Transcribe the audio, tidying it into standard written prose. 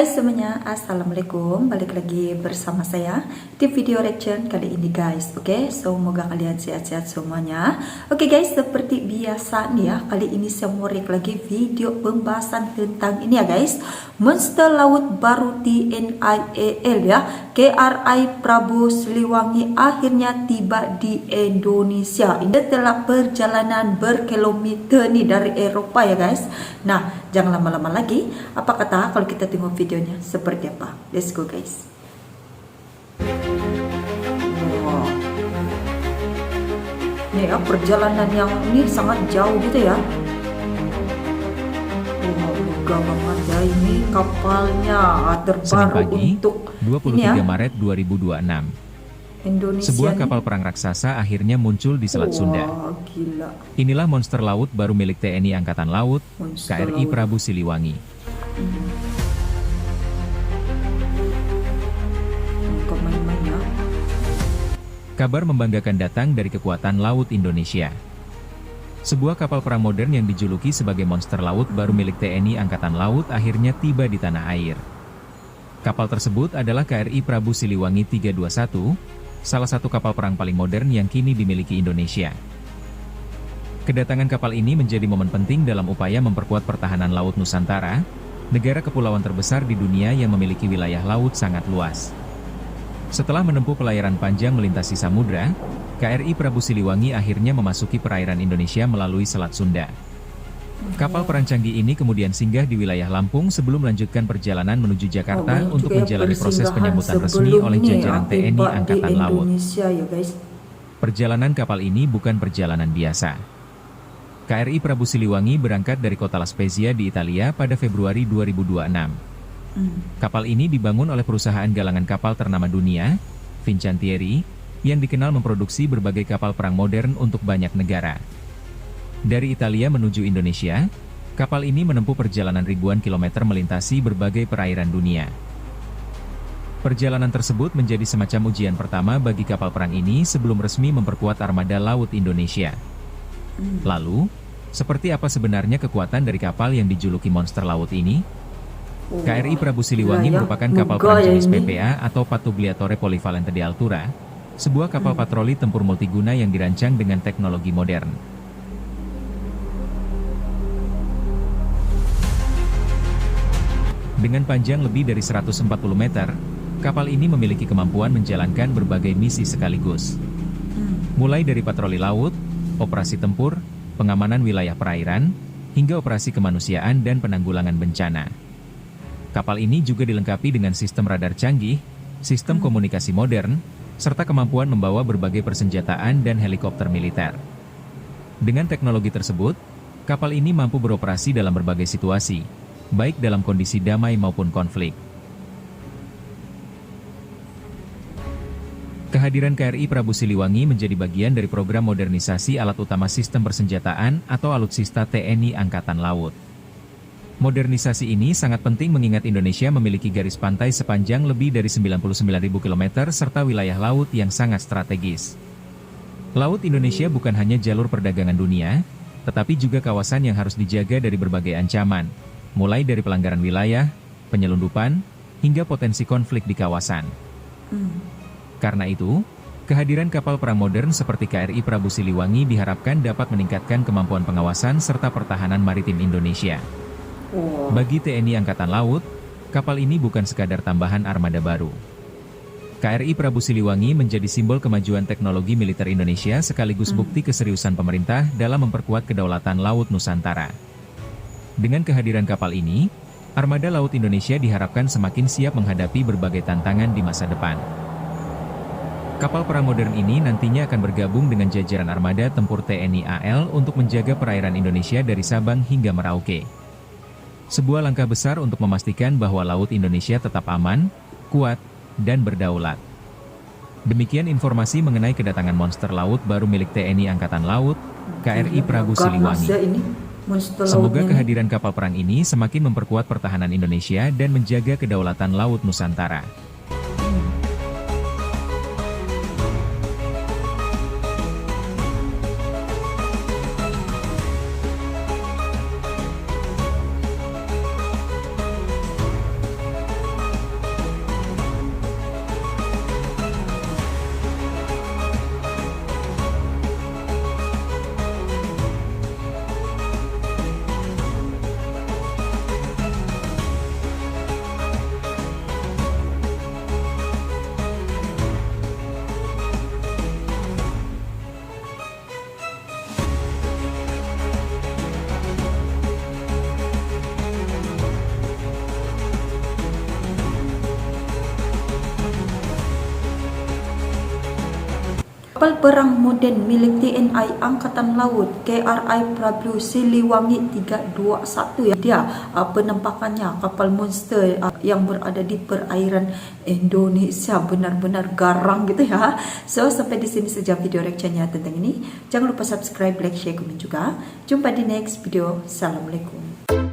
Hai semuanya, assalamualaikum. Balik lagi bersama saya di video reaction kali ini guys. Oke, semoga kalian sehat-sehat semuanya. Oke guys, seperti biasa nih ya, kali ini saya mau react lagi video pembahasan tentang ini ya guys, monster laut baru TNI ya, KRI Prabu Siliwangi akhirnya tiba di Indonesia. Ini setelah perjalanan berkilometer nih dari Eropa ya guys. Nah, jangan lama-lama lagi. Apa kata kalau kita tengok videonya seperti apa? Let's go guys. Wow. Nih ya, perjalanan yang ini sangat jauh gitu ya. Wow, lega banget ya, ini kapalnya terbaru Senin pagi, untuk 23 ini ya, Maret 2026. Indonesia. Sebuah kapal perang raksasa akhirnya muncul di Selat Sunda. Gila. Inilah monster laut baru milik TNI Angkatan Laut, Monster KRI laut. Prabu Siliwangi. Main-main ya. Kabar membanggakan datang dari kekuatan laut Indonesia. Sebuah kapal perang modern yang dijuluki sebagai monster laut baru milik TNI Angkatan Laut akhirnya tiba di tanah air. Kapal tersebut adalah KRI Prabu Siliwangi 321, salah satu kapal perang paling modern yang kini dimiliki Indonesia. Kedatangan kapal ini menjadi momen penting dalam upaya memperkuat pertahanan Laut Nusantara, negara kepulauan terbesar di dunia yang memiliki wilayah laut sangat luas. Setelah menempuh pelayaran panjang melintasi samudra, KRI Prabu Siliwangi akhirnya memasuki perairan Indonesia melalui Selat Sunda. Kapal perang canggih ini kemudian singgah di wilayah Lampung sebelum melanjutkan perjalanan menuju Jakarta untuk menjalani proses penyambutan resmi oleh jajaran TNI Angkatan Laut. Ya, guys. Perjalanan kapal ini bukan perjalanan biasa. KRI Prabu Siliwangi berangkat dari kota La Spezia di Italia pada Februari 2026. Kapal ini dibangun oleh perusahaan galangan kapal ternama dunia, Fincantieri, yang dikenal memproduksi berbagai kapal perang modern untuk banyak negara. Dari Italia menuju Indonesia, kapal ini menempuh perjalanan ribuan kilometer melintasi berbagai perairan dunia. Perjalanan tersebut menjadi semacam ujian pertama bagi kapal perang ini sebelum resmi memperkuat armada laut Indonesia. Lalu, seperti apa sebenarnya kekuatan dari kapal yang dijuluki monster laut ini? KRI Prabu Siliwangi merupakan kapal perang jenis PPA atau Pattugliatore Polivalente di Altura, sebuah kapal patroli tempur multiguna yang dirancang dengan teknologi modern. Dengan panjang lebih dari 140 meter, kapal ini memiliki kemampuan menjalankan berbagai misi sekaligus. Mulai dari patroli laut, operasi tempur, pengamanan wilayah perairan, hingga operasi kemanusiaan dan penanggulangan bencana. Kapal ini juga dilengkapi dengan sistem radar canggih, sistem komunikasi modern, serta kemampuan membawa berbagai persenjataan dan helikopter militer. Dengan teknologi tersebut, kapal ini mampu beroperasi dalam berbagai situasi, baik dalam kondisi damai maupun konflik. Kehadiran KRI Prabu Siliwangi menjadi bagian dari program modernisasi alat utama sistem persenjataan atau alutsista TNI Angkatan Laut. Modernisasi ini sangat penting mengingat Indonesia memiliki garis pantai sepanjang lebih dari 99.000 km serta wilayah laut yang sangat strategis. Laut Indonesia bukan hanya jalur perdagangan dunia, tetapi juga kawasan yang harus dijaga dari berbagai ancaman, mulai dari pelanggaran wilayah, penyelundupan, hingga potensi konflik di kawasan. Karena itu, kehadiran kapal perang modern seperti KRI Prabu Siliwangi diharapkan dapat meningkatkan kemampuan pengawasan serta pertahanan maritim Indonesia. Bagi TNI Angkatan Laut, kapal ini bukan sekadar tambahan armada baru. KRI Prabu Siliwangi menjadi simbol kemajuan teknologi militer Indonesia sekaligus bukti keseriusan pemerintah dalam memperkuat kedaulatan Laut Nusantara. Dengan kehadiran kapal ini, armada laut Indonesia diharapkan semakin siap menghadapi berbagai tantangan di masa depan. Kapal perang modern ini nantinya akan bergabung dengan jajaran armada tempur TNI AL untuk menjaga perairan Indonesia dari Sabang hingga Merauke. Sebuah langkah besar untuk memastikan bahwa laut Indonesia tetap aman, kuat, dan berdaulat. Demikian informasi mengenai kedatangan monster laut baru milik TNI Angkatan Laut, KRI Prabu Siliwangi. Semoga kehadiran kapal perang ini semakin memperkuat pertahanan Indonesia dan menjaga kedaulatan Laut Nusantara. kapal perang modern milik TNI Angkatan Laut KRI Prabu Siliwangi 321 ya. Dia penampakannya kapal monster yang berada di perairan Indonesia, benar-benar garang gitu ya. So sampai di sini saja video reactionnya tentang ini. Jangan lupa subscribe, like, share, komen juga. Jumpa di next video. Assalamualaikum.